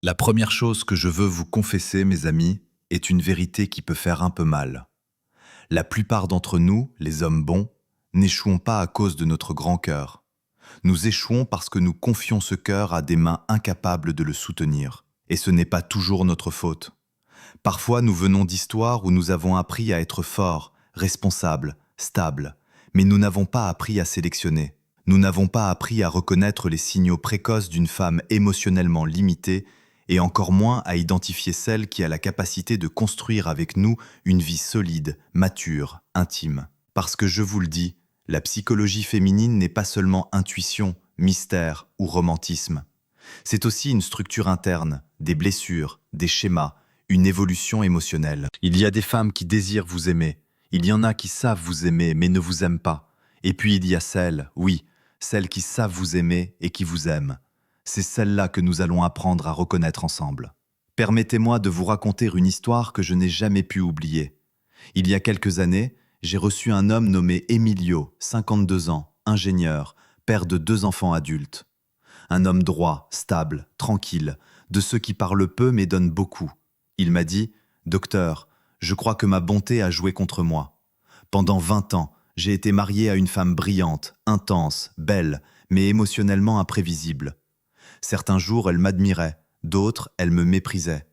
La première chose que je veux vous confesser, mes amis, est une vérité qui peut faire un peu mal. La plupart d'entre nous, les hommes bons, n'échouons pas à cause de notre grand cœur. Nous échouons parce que nous confions ce cœur à des mains incapables de le soutenir. Et ce n'est pas toujours notre faute. Parfois, nous venons d'histoires où nous avons appris à être forts, responsables, stables, mais nous n'avons pas appris à sélectionner. Nous n'avons pas appris à reconnaître les signaux précoces d'une femme émotionnellement limitée et encore moins à identifier celle qui a la capacité de construire avec nous une vie solide, mature, intime. Parce que je vous le dis, la psychologie féminine n'est pas seulement intuition, mystère ou romantisme. C'est aussi une structure interne, des blessures, des schémas, une évolution émotionnelle. Il y a des femmes qui désirent vous aimer, il y en a qui savent vous aimer mais ne vous aiment pas. Et puis il y a celles, oui, celles qui savent vous aimer et qui vous aiment. C'est celle-là que nous allons apprendre à reconnaître ensemble. Permettez-moi de vous raconter une histoire que je n'ai jamais pu oublier. Il y a quelques années, j'ai reçu un homme nommé Emilio, 52 ans, ingénieur, père de 2 enfants adultes. Un homme droit, stable, tranquille, de ceux qui parlent peu mais donnent beaucoup. Il m'a dit « Docteur, je crois que ma bonté a joué contre moi. Pendant 20 ans, j'ai été marié à une femme brillante, intense, belle, mais émotionnellement imprévisible. Certains jours, elle m'admirait, d'autres, elle me méprisait.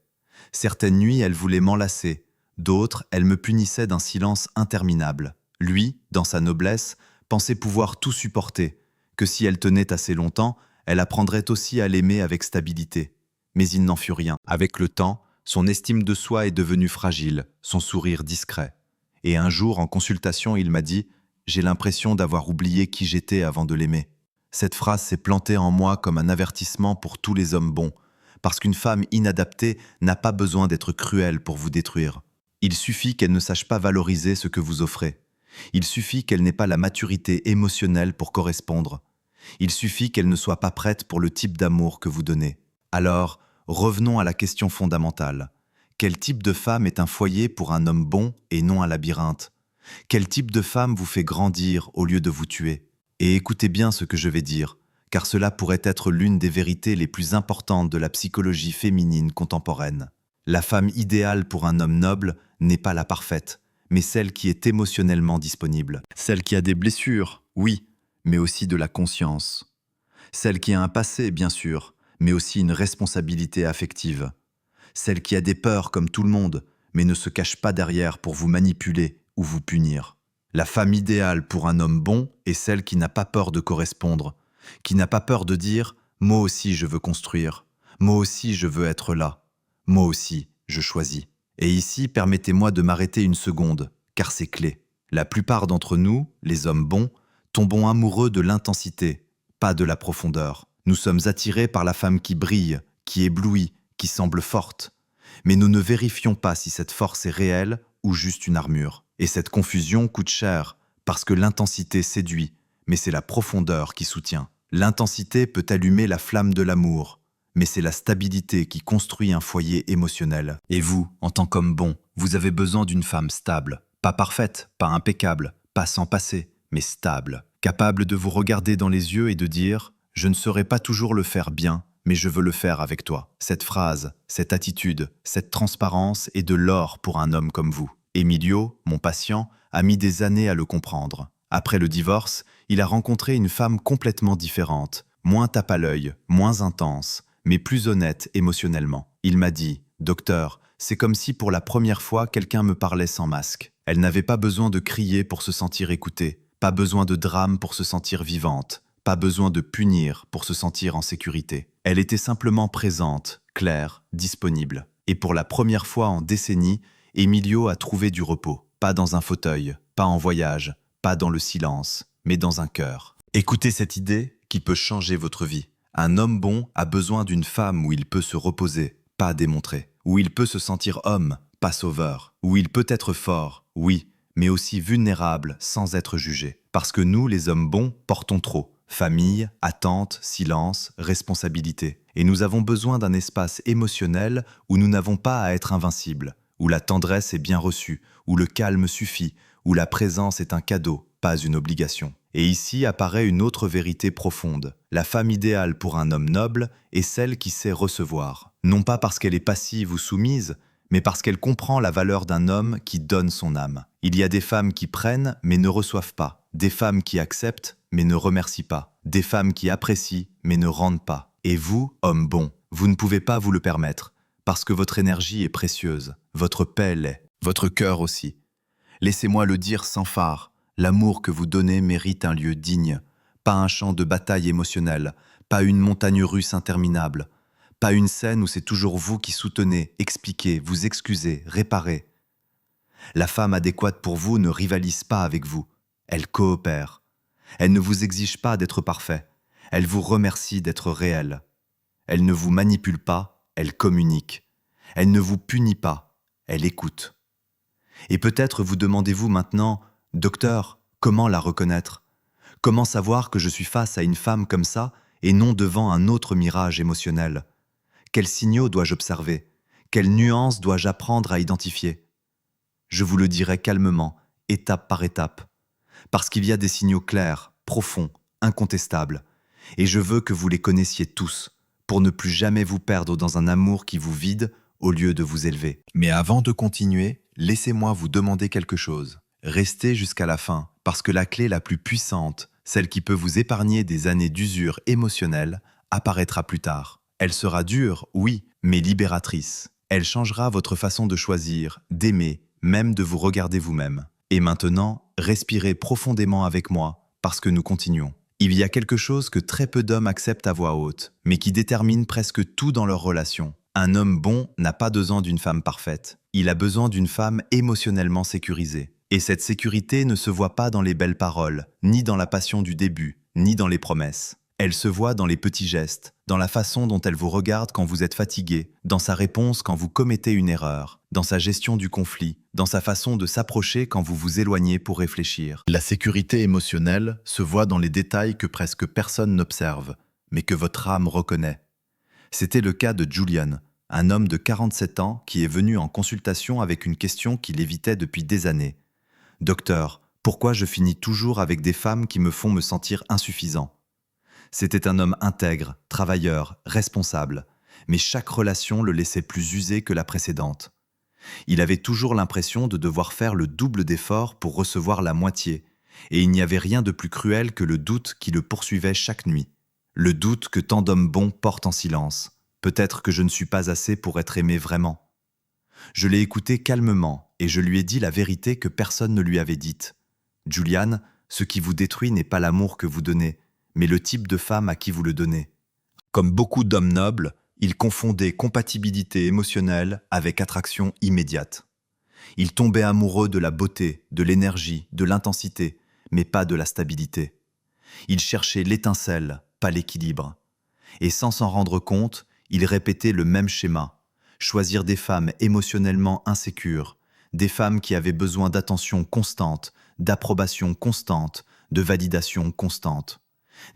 Certaines nuits, elle voulait m'enlacer, d'autres, elle me punissait d'un silence interminable. Lui, dans sa noblesse, pensait pouvoir tout supporter, que si elle tenait assez longtemps, elle apprendrait aussi à l'aimer avec stabilité. Mais il n'en fut rien. Avec le temps, son estime de soi est devenue fragile, son sourire discret. Et un jour, en consultation, il m'a dit « J'ai l'impression d'avoir oublié qui j'étais avant de l'aimer ». Cette phrase s'est plantée en moi comme un avertissement pour tous les hommes bons, parce qu'une femme inadaptée n'a pas besoin d'être cruelle pour vous détruire. Il suffit qu'elle ne sache pas valoriser ce que vous offrez. Il suffit qu'elle n'ait pas la maturité émotionnelle pour correspondre. Il suffit qu'elle ne soit pas prête pour le type d'amour que vous donnez. Alors, revenons à la question fondamentale. Quel type de femme est un foyer pour un homme bon et non un labyrinthe? Quel type de femme vous fait grandir au lieu de vous tuer? Et écoutez bien ce que je vais dire, car cela pourrait être l'une des vérités les plus importantes de la psychologie féminine contemporaine. La femme idéale pour un homme noble n'est pas la parfaite, mais celle qui est émotionnellement disponible. Celle qui a des blessures, oui, mais aussi de la conscience. Celle qui a un passé, bien sûr, mais aussi une responsabilité affective. Celle qui a des peurs comme tout le monde, mais ne se cache pas derrière pour vous manipuler ou vous punir. La femme idéale pour un homme bon est celle qui n'a pas peur de correspondre, qui n'a pas peur de dire « moi aussi je veux construire, moi aussi je veux être là, moi aussi je choisis ». Et ici, permettez-moi de m'arrêter une seconde, car c'est clé. La plupart d'entre nous, les hommes bons, tombons amoureux de l'intensité, pas de la profondeur. Nous sommes attirés par la femme qui brille, qui éblouit, qui semble forte. Mais nous ne vérifions pas si cette force est réelle ou juste une armure. Et cette confusion coûte cher, parce que l'intensité séduit, mais c'est la profondeur qui soutient. L'intensité peut allumer la flamme de l'amour, mais c'est la stabilité qui construit un foyer émotionnel. Et vous, en tant qu'homme bon, vous avez besoin d'une femme stable, pas parfaite, pas impeccable, pas sans passé, mais stable, capable de vous regarder dans les yeux et de dire « Je ne saurais pas toujours le faire bien, mais je veux le faire avec toi ». Cette phrase, cette attitude, cette transparence est de l'or pour un homme comme vous. Emilio, mon patient, a mis des années à le comprendre. Après le divorce, il a rencontré une femme complètement différente, moins tape à l'œil, moins intense, mais plus honnête émotionnellement. Il m'a dit « Docteur, c'est comme si pour la première fois quelqu'un me parlait sans masque. Elle n'avait pas besoin de crier pour se sentir écoutée, pas besoin de drame pour se sentir vivante, pas besoin de punir pour se sentir en sécurité. Elle était simplement présente, claire, disponible. Et pour la première fois en décennies, Emilio a trouvé du repos, pas dans un fauteuil, pas en voyage, pas dans le silence, mais dans un cœur. Écoutez cette idée qui peut changer votre vie. Un homme bon a besoin d'une femme où il peut se reposer, pas démontrer, où il peut se sentir homme, pas sauveur, où il peut être fort, oui, mais aussi vulnérable sans être jugé. Parce que nous, les hommes bons, portons trop. Famille, attente, silence, responsabilité. Et nous avons besoin d'un espace émotionnel où nous n'avons pas à être invincibles, où la tendresse est bien reçue, où le calme suffit, où la présence est un cadeau, pas une obligation. Et ici apparaît une autre vérité profonde. La femme idéale pour un homme noble est celle qui sait recevoir. Non pas parce qu'elle est passive ou soumise, mais parce qu'elle comprend la valeur d'un homme qui donne son âme. Il y a des femmes qui prennent mais ne reçoivent pas, des femmes qui acceptent mais ne remercient pas, des femmes qui apprécient mais ne rendent pas. Et vous, homme bon, vous ne pouvez pas vous le permettre, parce que votre énergie est précieuse, votre paix l'est, votre cœur aussi. Laissez-moi le dire sans phare, l'amour que vous donnez mérite un lieu digne, pas un champ de bataille émotionnelle, pas une montagne russe interminable, pas une scène où c'est toujours vous qui soutenez, expliquez, vous excusez, réparez. La femme adéquate pour vous ne rivalise pas avec vous, elle coopère. Elle ne vous exige pas d'être parfait, elle vous remercie d'être réel. Elle ne vous manipule pas, elle communique. Elle ne vous punit pas, elle écoute. Et peut-être vous demandez-vous maintenant, docteur, comment la reconnaître? Comment savoir que je suis face à une femme comme ça et non devant un autre mirage émotionnel? Quels signaux dois-je observer? Quelles nuances dois-je apprendre à identifier? Je vous le dirai calmement, étape par étape, parce qu'il y a des signaux clairs, profonds, incontestables, et je veux que vous les connaissiez tous, pour ne plus jamais vous perdre dans un amour qui vous vide au lieu de vous élever. Mais avant de continuer, laissez-moi vous demander quelque chose. Restez jusqu'à la fin, parce que la clé la plus puissante, celle qui peut vous épargner des années d'usure émotionnelle, apparaîtra plus tard. Elle sera dure, oui, mais libératrice. Elle changera votre façon de choisir, d'aimer, même de vous regarder vous-même. Et maintenant, respirez profondément avec moi, parce que nous continuons. Il y a quelque chose que très peu d'hommes acceptent à voix haute, mais qui détermine presque tout dans leur relation. Un homme bon n'a pas besoin d'une femme parfaite. Il a besoin d'une femme émotionnellement sécurisée. Et cette sécurité ne se voit pas dans les belles paroles, ni dans la passion du début, ni dans les promesses. Elle se voit dans les petits gestes, dans la façon dont elle vous regarde quand vous êtes fatigué, dans sa réponse quand vous commettez une erreur, dans sa gestion du conflit, dans sa façon de s'approcher quand vous vous éloignez pour réfléchir. La sécurité émotionnelle se voit dans les détails que presque personne n'observe, mais que votre âme reconnaît. C'était le cas de Julian, un homme de 47 ans qui est venu en consultation avec une question qu'il évitait depuis des années. « Docteur, pourquoi je finis toujours avec des femmes qui me font me sentir insuffisant ?» C'était un homme intègre, travailleur, responsable, mais chaque relation le laissait plus usé que la précédente. Il avait toujours l'impression de devoir faire le double d'efforts pour recevoir la moitié, et il n'y avait rien de plus cruel que le doute qui le poursuivait chaque nuit. Le doute que tant d'hommes bons portent en silence. Peut-être que je ne suis pas assez pour être aimé vraiment. Je l'ai écouté calmement et je lui ai dit la vérité que personne ne lui avait dite. « Julian, ce qui vous détruit n'est pas l'amour que vous donnez, mais le type de femme à qui vous le donnez. » Comme beaucoup d'hommes nobles, il confondait compatibilité émotionnelle avec attraction immédiate. Il tombait amoureux de la beauté, de l'énergie, de l'intensité, mais pas de la stabilité. Il cherchait l'étincelle, pas l'équilibre. Et sans s'en rendre compte, il répétait le même schéma. Choisir des femmes émotionnellement insécures, des femmes qui avaient besoin d'attention constante, d'approbation constante, de validation constante.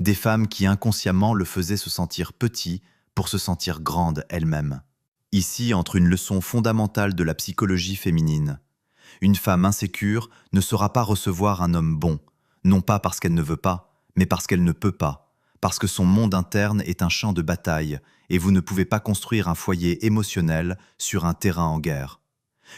Des femmes qui inconsciemment le faisaient se sentir petit pour se sentir grande elle-même. Ici entre une leçon fondamentale de la psychologie féminine. Une femme insécure ne saura pas recevoir un homme bon, non pas parce qu'elle ne veut pas, mais parce qu'elle ne peut pas, parce que son monde interne est un champ de bataille et vous ne pouvez pas construire un foyer émotionnel sur un terrain en guerre.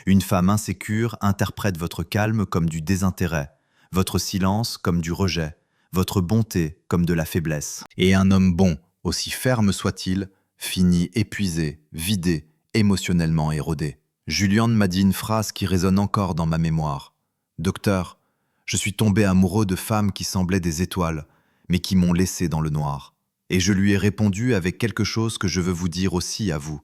Une femme insécure interprète votre calme comme du désintérêt, votre silence comme du rejet, votre bonté comme de la faiblesse. Et un homme bon, aussi ferme soit-il, finit épuisé, vidé, émotionnellement érodé. Julian m'a dit une phrase qui résonne encore dans ma mémoire. « Docteur, je suis tombé amoureux de femmes qui semblaient des étoiles, mais qui m'ont laissé dans le noir. » Et je lui ai répondu avec quelque chose que je veux vous dire aussi à vous.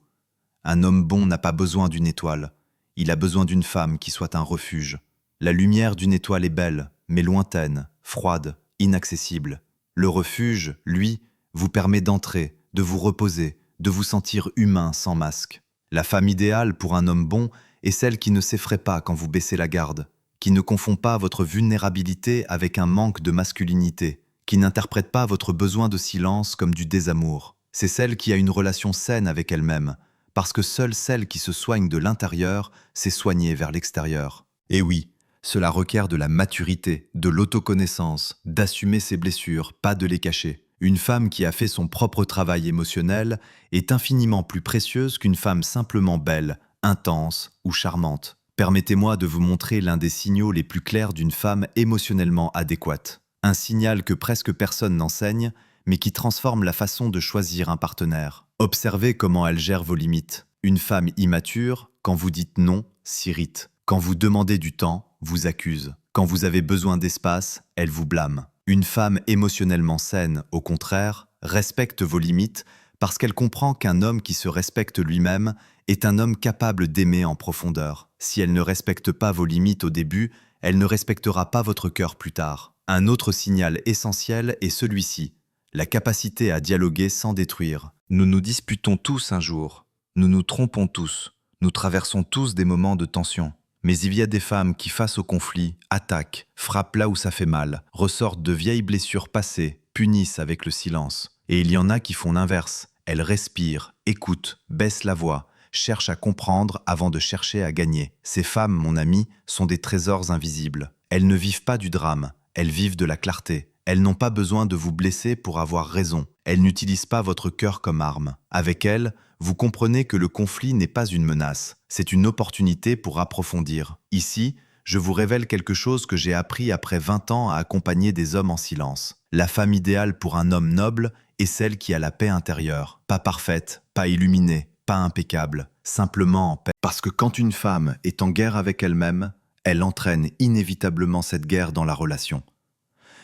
Un homme bon n'a pas besoin d'une étoile. Il a besoin d'une femme qui soit un refuge. La lumière d'une étoile est belle, mais lointaine, froide, inaccessible. Le refuge, lui, vous permet d'entrer, de vous reposer, de vous sentir humain sans masque. La femme idéale pour un homme bon est celle qui ne s'effraie pas quand vous baissez la garde, qui ne confond pas votre vulnérabilité avec un manque de masculinité, qui n'interprète pas votre besoin de silence comme du désamour. C'est celle qui a une relation saine avec elle-même, parce que seule celle qui se soigne de l'intérieur s'est soignée vers l'extérieur. Et oui, Cela requiert de la maturité, de l'autoconnaissance, d'assumer ses blessures, pas de les cacher. Une femme qui a fait son propre travail émotionnel est infiniment plus précieuse qu'une femme simplement belle, intense ou charmante. Permettez-moi de vous montrer l'un des signaux les plus clairs d'une femme émotionnellement adéquate. Un signal que presque personne n'enseigne, mais qui transforme la façon de choisir un partenaire. Observez comment elle gère vos limites. Une femme immature, quand vous dites non, s'irrite. Quand vous demandez du temps, vous accuse. Quand vous avez besoin d'espace, elle vous blâme. Une femme émotionnellement saine, au contraire, respecte vos limites parce qu'elle comprend qu'un homme qui se respecte lui-même est un homme capable d'aimer en profondeur. Si elle ne respecte pas vos limites au début, elle ne respectera pas votre cœur plus tard. Un autre signal essentiel est celui-ci, la capacité à dialoguer sans détruire. Nous nous disputons tous un jour, nous nous trompons tous, nous traversons tous des moments de tension. Mais il y a des femmes qui, face au conflit, attaquent, frappent là où ça fait mal, ressortent de vieilles blessures passées, punissent avec le silence. Et il y en a qui font l'inverse. Elles respirent, écoutent, baissent la voix, cherchent à comprendre avant de chercher à gagner. Ces femmes, mon ami, sont des trésors invisibles. Elles ne vivent pas du drame, elles vivent de la clarté. Elles n'ont pas besoin de vous blesser pour avoir raison. Elles n'utilisent pas votre cœur comme arme. Avec elles, vous comprenez que le conflit n'est pas une menace, c'est une opportunité pour approfondir. Ici, je vous révèle quelque chose que j'ai appris après 20 ans à accompagner des hommes en silence. La femme idéale pour un homme noble est celle qui a la paix intérieure. Pas parfaite, pas illuminée, pas impeccable, simplement en paix. Parce que quand une femme est en guerre avec elle-même, elle entraîne inévitablement cette guerre dans la relation.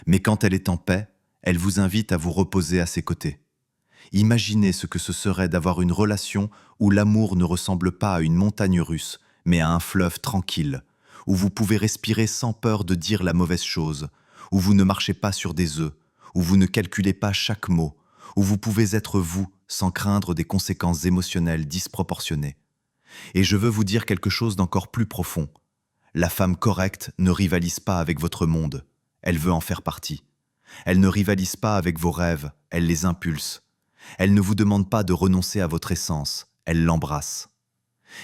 Mais quand elle est en paix, elle vous invite à vous reposer à ses côtés. Imaginez ce que ce serait d'avoir une relation où l'amour ne ressemble pas à une montagne russe, mais à un fleuve tranquille, où vous pouvez respirer sans peur de dire la mauvaise chose, où vous ne marchez pas sur des œufs, où vous ne calculez pas chaque mot, où vous pouvez être vous sans craindre des conséquences émotionnelles disproportionnées. Et je veux vous dire quelque chose d'encore plus profond. La femme correcte ne rivalise pas avec votre monde, elle veut en faire partie. Elle ne rivalise pas avec vos rêves, elle les impulse. Elle ne vous demande pas de renoncer à votre essence, elle l'embrasse.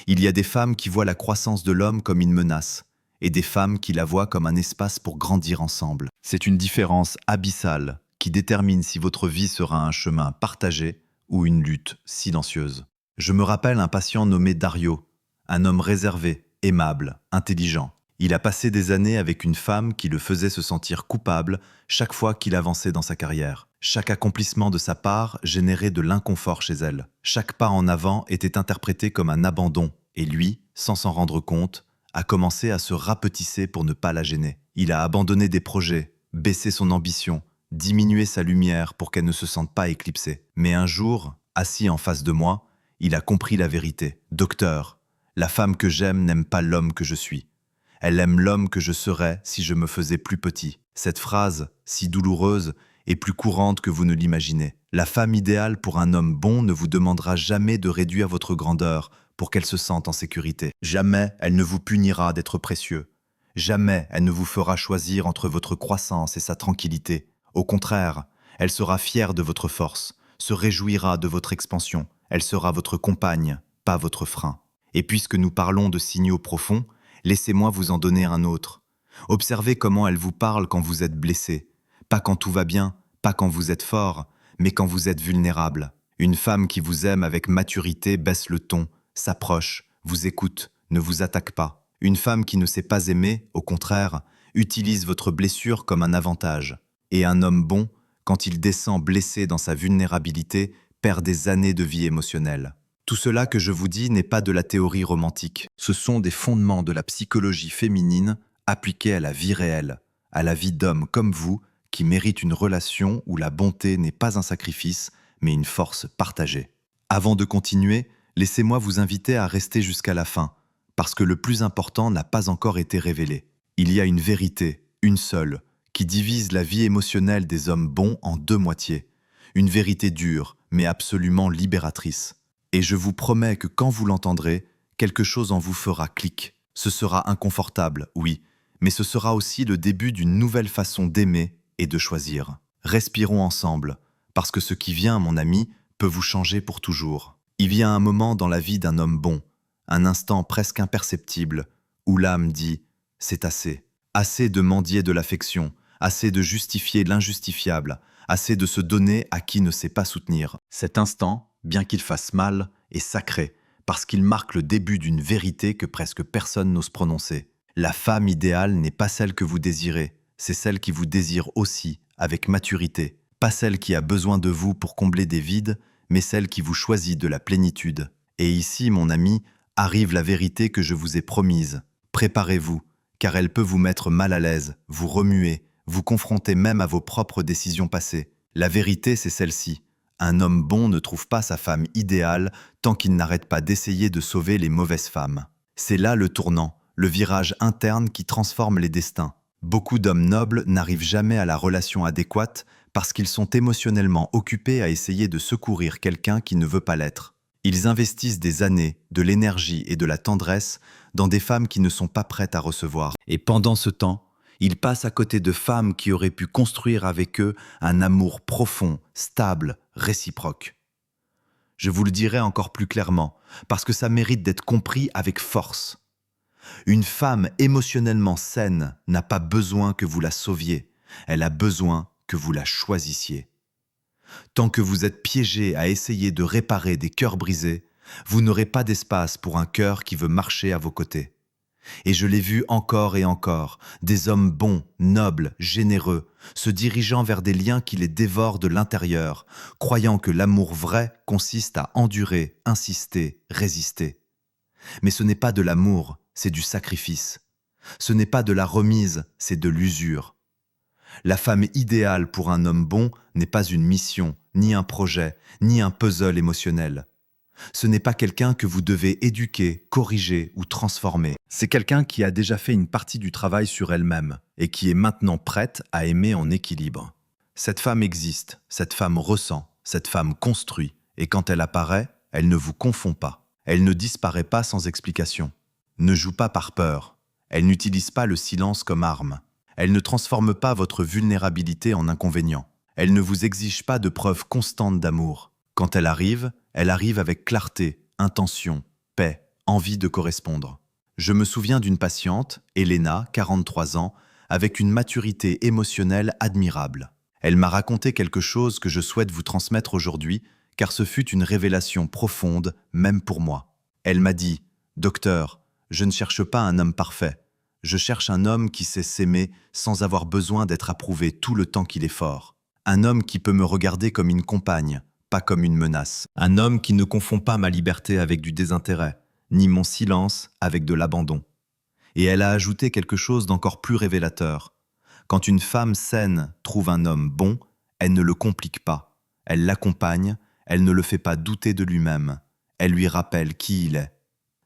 Il y a des femmes qui voient la croissance de l'homme comme une menace, et des femmes qui la voient comme un espace pour grandir ensemble. C'est une différence abyssale qui détermine si votre vie sera un chemin partagé ou une lutte silencieuse. Je me rappelle un patient nommé Dario, un homme réservé, aimable, intelligent. Il a passé des années avec une femme qui le faisait se sentir coupable chaque fois qu'il avançait dans sa carrière. Chaque accomplissement de sa part générait de l'inconfort chez elle. Chaque pas en avant était interprété comme un abandon, et lui, sans s'en rendre compte, a commencé à se rapetisser pour ne pas la gêner. Il a abandonné des projets, baissé son ambition, diminué sa lumière pour qu'elle ne se sente pas éclipsée. Mais un jour, assis en face de moi, il a compris la vérité. « Docteur, la femme que j'aime n'aime pas l'homme que je suis. Elle aime l'homme que je serais si je me faisais plus petit. » Cette phrase, si douloureuse, est plus courante que vous ne l'imaginez. La femme idéale pour un homme bon ne vous demandera jamais de réduire votre grandeur pour qu'elle se sente en sécurité. Jamais elle ne vous punira d'être précieux. Jamais elle ne vous fera choisir entre votre croissance et sa tranquillité. Au contraire, elle sera fière de votre force, se réjouira de votre expansion. Elle sera votre compagne, pas votre frein. Et puisque nous parlons de signaux profonds, laissez-moi vous en donner un autre. Observez comment elle vous parle quand vous êtes blessé. Pas quand tout va bien, pas quand vous êtes fort, mais quand vous êtes vulnérable. Une femme qui vous aime avec maturité baisse le ton, s'approche, vous écoute, ne vous attaque pas. Une femme qui ne sait pas aimer, au contraire, utilise votre blessure comme un avantage. Et un homme bon, quand il descend blessé dans sa vulnérabilité, perd des années de vie émotionnelle. Tout cela que je vous dis n'est pas de la théorie romantique. Ce sont des fondements de la psychologie féminine appliqués à la vie réelle, à la vie d'hommes comme vous, qui méritent une relation où la bonté n'est pas un sacrifice, mais une force partagée. Avant de continuer, laissez-moi vous inviter à rester jusqu'à la fin, parce que le plus important n'a pas encore été révélé. Il y a une vérité, une seule, qui divise la vie émotionnelle des hommes bons en deux moitiés. Une vérité dure, mais absolument libératrice. Et je vous promets que quand vous l'entendrez, quelque chose en vous fera clic. Ce sera inconfortable, oui, mais ce sera aussi le début d'une nouvelle façon d'aimer et de choisir. Respirons ensemble, parce que ce qui vient, mon ami, peut vous changer pour toujours. Il y a un moment dans la vie d'un homme bon, un instant presque imperceptible, où l'âme dit « c'est assez ». Assez de mendier de l'affection, assez de justifier l'injustifiable, assez de se donner à qui ne sait pas soutenir. Cet instant, bien qu'il fasse mal, est sacré, parce qu'il marque le début d'une vérité que presque personne n'ose prononcer. La femme idéale n'est pas celle que vous désirez, c'est celle qui vous désire aussi, avec maturité. Pas celle qui a besoin de vous pour combler des vides, mais celle qui vous choisit de la plénitude. Et ici, mon ami, arrive la vérité que je vous ai promise. Préparez-vous, car elle peut vous mettre mal à l'aise, vous remuer, vous confronter même à vos propres décisions passées. La vérité, c'est celle-ci. Un homme bon ne trouve pas sa femme idéale tant qu'il n'arrête pas d'essayer de sauver les mauvaises femmes. C'est là le tournant, le virage interne qui transforme les destins. Beaucoup d'hommes nobles n'arrivent jamais à la relation adéquate parce qu'ils sont émotionnellement occupés à essayer de secourir quelqu'un qui ne veut pas l'être. Ils investissent des années, de l'énergie et de la tendresse dans des femmes qui ne sont pas prêtes à recevoir. Et pendant ce temps, ils passent à côté de femmes qui auraient pu construire avec eux un amour profond, stable, réciproque. Je vous le dirai encore plus clairement, parce que ça mérite d'être compris avec force. Une femme émotionnellement saine n'a pas besoin que vous la sauviez, elle a besoin que vous la choisissiez. Tant que vous êtes piégé à essayer de réparer des cœurs brisés, vous n'aurez pas d'espace pour un cœur qui veut marcher à vos côtés. Et je l'ai vu encore et encore, des hommes bons, nobles, généreux, se dirigeant vers des liens qui les dévorent de l'intérieur, croyant que l'amour vrai consiste à endurer, insister, résister. Mais ce n'est pas de l'amour, c'est du sacrifice. Ce n'est pas de la remise, c'est de l'usure. La femme idéale pour un homme bon n'est pas une mission, ni un projet, ni un puzzle émotionnel. Ce n'est pas quelqu'un que vous devez éduquer, corriger ou transformer. C'est quelqu'un qui a déjà fait une partie du travail sur elle-même et qui est maintenant prête à aimer en équilibre. Cette femme existe, cette femme ressent, cette femme construit, et quand elle apparaît, elle ne vous confond pas. Elle ne disparaît pas sans explication. Ne joue pas par peur. Elle n'utilise pas le silence comme arme. Elle ne transforme pas votre vulnérabilité en inconvénient. Elle ne vous exige pas de preuves constantes d'amour. Quand elle arrive avec clarté, intention, paix, envie de correspondre. Je me souviens d'une patiente, Elena, 43 ans, avec une maturité émotionnelle admirable. Elle m'a raconté quelque chose que je souhaite vous transmettre aujourd'hui, car ce fut une révélation profonde, même pour moi. Elle m'a dit « Docteur, je ne cherche pas un homme parfait. Je cherche un homme qui sait s'aimer sans avoir besoin d'être approuvé tout le temps qu'il est fort. Un homme qui peut me regarder comme une compagne, pas comme une menace. Un homme qui ne confond pas ma liberté avec du désintérêt, ni mon silence avec de l'abandon. » Et elle a ajouté quelque chose d'encore plus révélateur. Quand une femme saine trouve un homme bon, elle ne le complique pas. Elle l'accompagne, elle ne le fait pas douter de lui-même. Elle lui rappelle qui il est.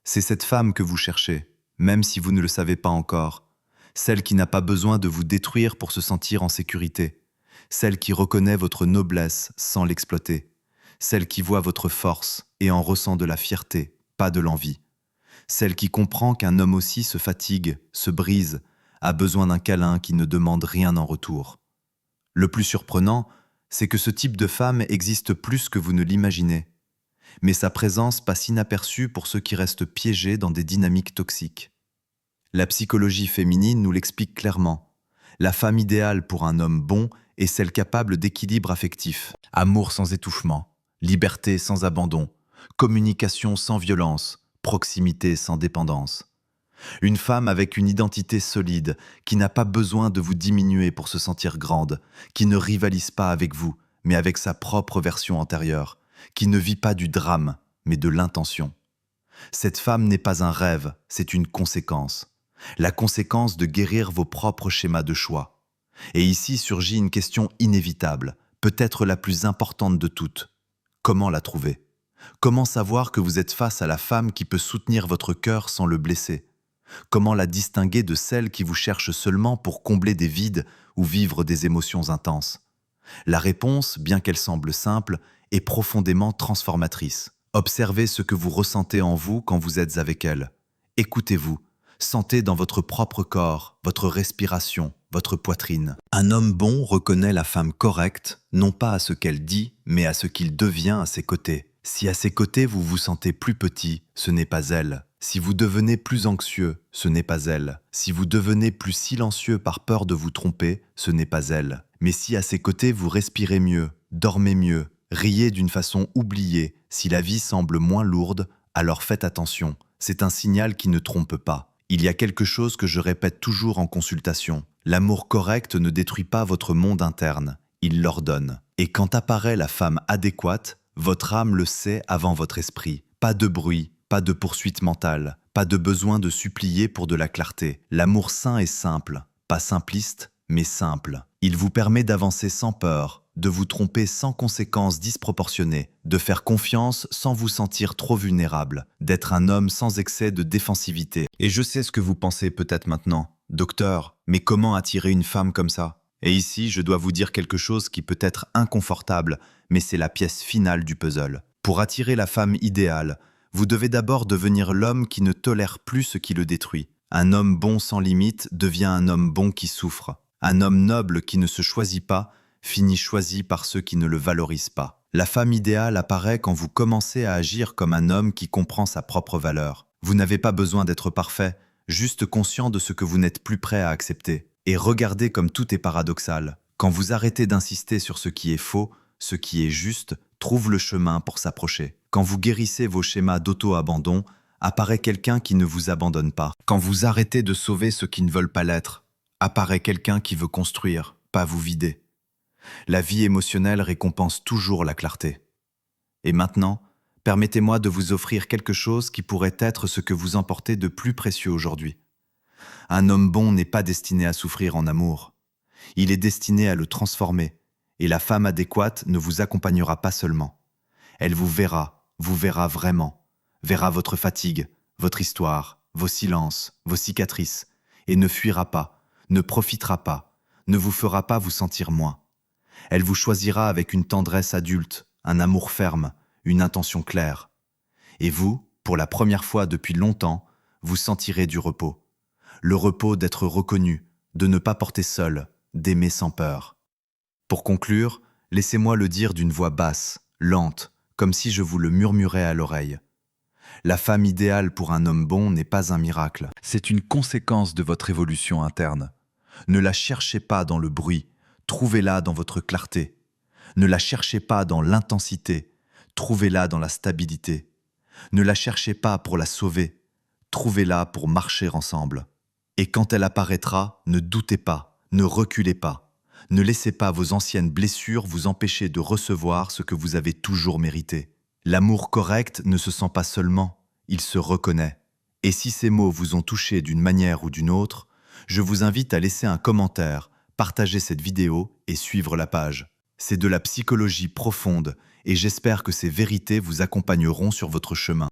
C'est cette femme que vous cherchez, même si vous ne le savez pas encore. Celle qui n'a pas besoin de vous détruire pour se sentir en sécurité. Celle qui reconnaît votre noblesse sans l'exploiter. Celle qui voit votre force et en ressent de la fierté, pas de l'envie. Celle qui comprend qu'un homme aussi se fatigue, se brise, a besoin d'un câlin qui ne demande rien en retour. Le plus surprenant, c'est que ce type de femme existe plus que vous ne l'imaginez. Mais sa présence passe inaperçue pour ceux qui restent piégés dans des dynamiques toxiques. La psychologie féminine nous l'explique clairement. La femme idéale pour un homme bon est celle capable d'équilibre affectif, amour sans étouffement, liberté sans abandon, communication sans violence, proximité sans dépendance. Une femme avec une identité solide, qui n'a pas besoin de vous diminuer pour se sentir grande, qui ne rivalise pas avec vous, mais avec sa propre version antérieure, qui ne vit pas du drame, mais de l'intention. Cette femme n'est pas un rêve, c'est une conséquence. La conséquence de guérir vos propres schémas de choix. Et ici surgit une question inévitable, peut-être la plus importante de toutes. Comment la trouver ? Comment savoir que vous êtes face à la femme qui peut soutenir votre cœur sans le blesser ? Comment la distinguer de celle qui vous cherche seulement pour combler des vides ou vivre des émotions intenses ? La réponse, bien qu'elle semble simple, est profondément transformatrice. Observez ce que vous ressentez en vous quand vous êtes avec elle. Écoutez-vous, sentez dans votre propre corps, votre respiration, votre poitrine. Un homme bon reconnaît la femme correcte, non pas à ce qu'elle dit, mais à ce qu'il devient à ses côtés. Si à ses côtés vous vous sentez plus petit, ce n'est pas elle. Si vous devenez plus anxieux, ce n'est pas elle. Si vous devenez plus silencieux par peur de vous tromper, ce n'est pas elle. Mais si à ses côtés vous respirez mieux, dormez mieux, riez d'une façon oubliée, si la vie semble moins lourde, alors faites attention. C'est un signal qui ne trompe pas. Il y a quelque chose que je répète toujours en consultation. L'amour correct ne détruit pas votre monde interne, il l'ordonne. Et quand apparaît la femme adéquate, votre âme le sait avant votre esprit. Pas de bruit, pas de poursuite mentale, pas de besoin de supplier pour de la clarté. L'amour sain est simple, pas simpliste, mais simple. Il vous permet d'avancer sans peur, de vous tromper sans conséquences disproportionnées, de faire confiance sans vous sentir trop vulnérable, d'être un homme sans excès de défensivité. Et je sais ce que vous pensez peut-être maintenant. Docteur, mais comment attirer une femme comme ça ? Et ici, je dois vous dire quelque chose qui peut être inconfortable, mais c'est la pièce finale du puzzle. Pour attirer la femme idéale, vous devez d'abord devenir l'homme qui ne tolère plus ce qui le détruit. Un homme bon sans limite devient un homme bon qui souffre. Un homme noble qui ne se choisit pas finit choisi par ceux qui ne le valorisent pas. La femme idéale apparaît quand vous commencez à agir comme un homme qui comprend sa propre valeur. Vous n'avez pas besoin d'être parfait, juste conscient de ce que vous n'êtes plus prêt à accepter. Et regardez comme tout est paradoxal. Quand vous arrêtez d'insister sur ce qui est faux, ce qui est juste trouve le chemin pour s'approcher. Quand vous guérissez vos schémas d'auto-abandon, apparaît quelqu'un qui ne vous abandonne pas. Quand vous arrêtez de sauver ceux qui ne veulent pas l'être, apparaît quelqu'un qui veut construire, pas vous vider. La vie émotionnelle récompense toujours la clarté. Et maintenant, permettez-moi de vous offrir quelque chose qui pourrait être ce que vous emportez de plus précieux aujourd'hui. Un homme bon n'est pas destiné à souffrir en amour. Il est destiné à le transformer. Et la femme adéquate ne vous accompagnera pas seulement. Elle vous verra vraiment, verra votre fatigue, votre histoire, vos silences, vos cicatrices, et ne fuira pas, ne profitera pas, ne vous fera pas vous sentir moins. Elle vous choisira avec une tendresse adulte, un amour ferme, une intention claire. Et vous, pour la première fois depuis longtemps, vous sentirez du repos. Le repos d'être reconnu, de ne pas porter seul, d'aimer sans peur. Pour conclure, laissez-moi le dire d'une voix basse, lente, comme si je vous le murmurais à l'oreille. La femme idéale pour un homme bon n'est pas un miracle. C'est une conséquence de votre évolution interne. Ne la cherchez pas dans le bruit, trouvez-la dans votre clarté. Ne la cherchez pas dans l'intensité, trouvez-la dans la stabilité. Ne la cherchez pas pour la sauver, trouvez-la pour marcher ensemble. Et quand elle apparaîtra, ne doutez pas, ne reculez pas. Ne laissez pas vos anciennes blessures vous empêcher de recevoir ce que vous avez toujours mérité. L'amour correct ne se sent pas seulement, il se reconnaît. Et si ces mots vous ont touché d'une manière ou d'une autre, je vous invite à laisser un commentaire, partager cette vidéo et suivre la page. C'est de la psychologie profonde et j'espère que ces vérités vous accompagneront sur votre chemin.